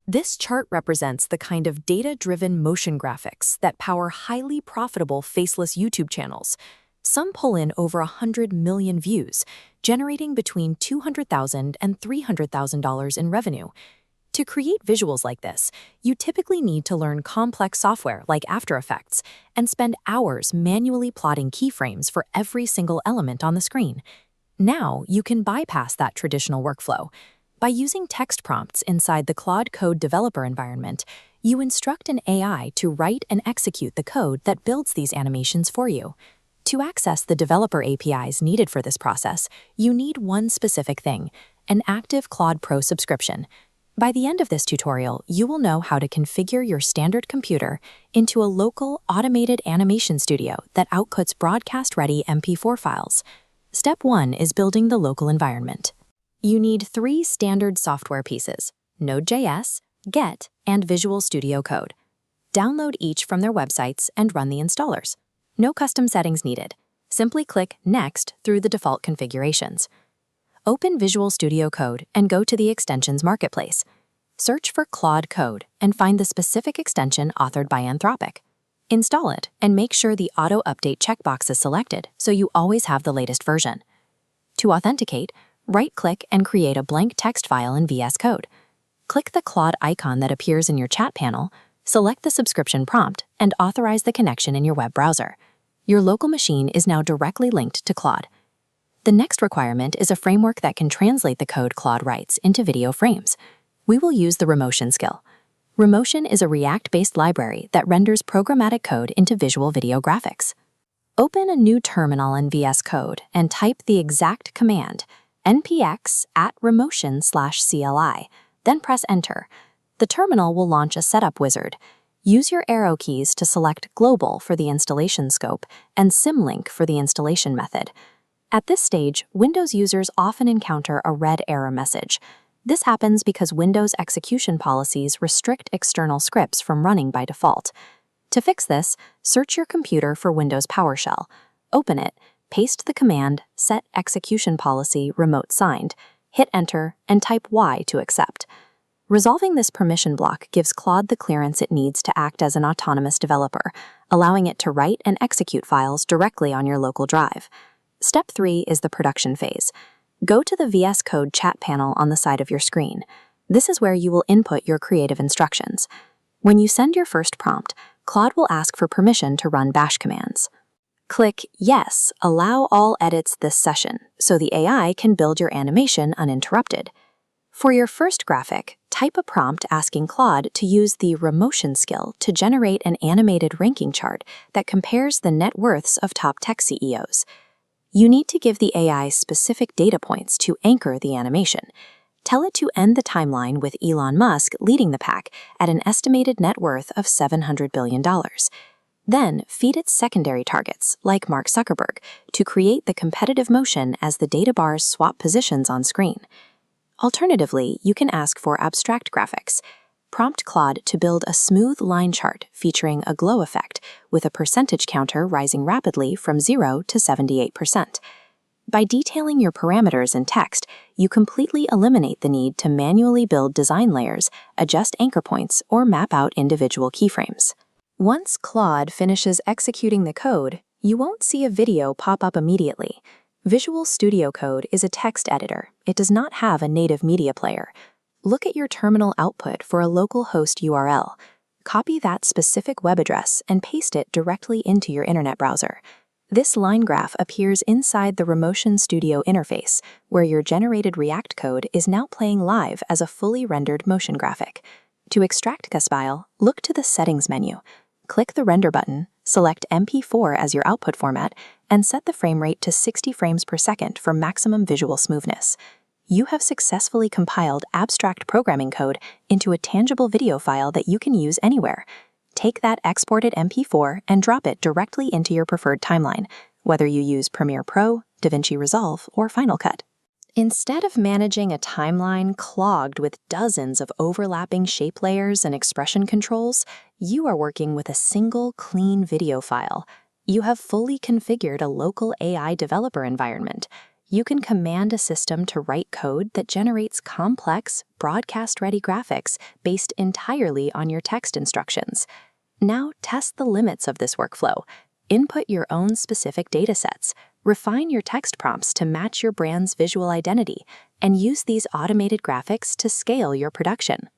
This chart represents the kind of data-driven motion graphics that power highly profitable faceless YouTube channels. Some pull in over 100 million views, generating between $200,000 and $300,000 in revenue. To create visuals like this, you typically need to learn complex software like After Effects and spend hours manually plotting keyframes for every single element on the screen. Now, you can bypass that traditional workflow. By using text prompts inside the Claude Code developer environment, you instruct an AI to write and execute the code that builds these animations for you. To access the developer APIs needed for this process, you need one specific thing: an active Claude Pro subscription. By the end of this tutorial, you will know how to configure your standard computer into a local, automated animation studio that outputs broadcast-ready MP4 files. Step 1 is building the local environment. You need 3 standard software pieces: Node.js, Get, and Visual Studio Code. Download each from their websites and run the installers. No custom settings needed. Simply click Next through the default configurations. Open Visual Studio Code and go to the Extensions Marketplace. Search for Claude Code and find the specific extension authored by Anthropic. Install it and make sure the Auto Update checkbox is selected so you always have the latest version. To authenticate, right-click and create a blank text file in VS Code. Click the Claude icon that appears in your chat panel, select the subscription prompt, and authorize the connection in your web browser. Your local machine is now directly linked to Claude. The next requirement is a framework that can translate the code Claude writes into video frames. We will use the Remotion skill. Remotion is a React-based library that renders programmatic code into visual video graphics. Open a new terminal in VS Code and type the exact command, npx@remotion/cli, then press Enter. The terminal will launch a setup wizard. Use your arrow keys to select Global for the installation scope and Symlink for the installation method. At this stage, Windows users often encounter a red error message. This happens because Windows execution policies restrict external scripts from running by default. To fix this, search your computer for Windows PowerShell. Open it, paste the command Set Execution Policy Remote Signed, hit Enter, and type Y to accept. Resolving this permission block gives Claude the clearance it needs to act as an autonomous developer, allowing it to write and execute files directly on your local drive. Step 3 is the production phase. Go to the VS Code chat panel on the side of your screen. This is where you will input your creative instructions. When you send your first prompt, Claude will ask for permission to run bash commands. Click Yes, allow all edits this session, so the AI can build your animation uninterrupted. For your first graphic, type a prompt asking Claude to use the Remotion skill to generate an animated ranking chart that compares the net worths of top tech CEOs. You need to give the AI specific data points to anchor the animation. Tell it to end the timeline with Elon Musk leading the pack at an estimated net worth of $700 billion. Then feed it secondary targets, like Mark Zuckerberg, to create the competitive motion as the data bars swap positions on screen. Alternatively, you can ask for abstract graphics. Prompt Claude to build a smooth line chart featuring a glow effect with a percentage counter rising rapidly from 0 to 78%. By detailing your parameters in text, you completely eliminate the need to manually build design layers, adjust anchor points, or map out individual keyframes. Once Claude finishes executing the code, you won't see a video pop up immediately. Visual Studio Code is a text editor. It does not have a native media player. Look at your terminal output for a local host URL. Copy that specific web address and paste it directly into your internet browser. This line graph appears inside the Remotion Studio interface, where your generated React code is now playing live as a fully rendered motion graphic. To extract the file, look to the Settings menu. Click the Render button, select MP4 as your output format, and set the frame rate to 60 frames per second for maximum visual smoothness. You have successfully compiled abstract programming code into a tangible video file that you can use anywhere. Take that exported MP4 and drop it directly into your preferred timeline, whether you use Premiere Pro, DaVinci Resolve, or Final Cut. Instead of managing a timeline clogged with dozens of overlapping shape layers and expression controls, you are working with a single clean video file. You have fully configured a local AI developer environment. you can command a system to write code that generates complex, broadcast-ready graphics based entirely on your text instructions. Now test the limits of this workflow. Input your own specific datasets, refine your text prompts to match your brand's visual identity, and use these automated graphics to scale your production.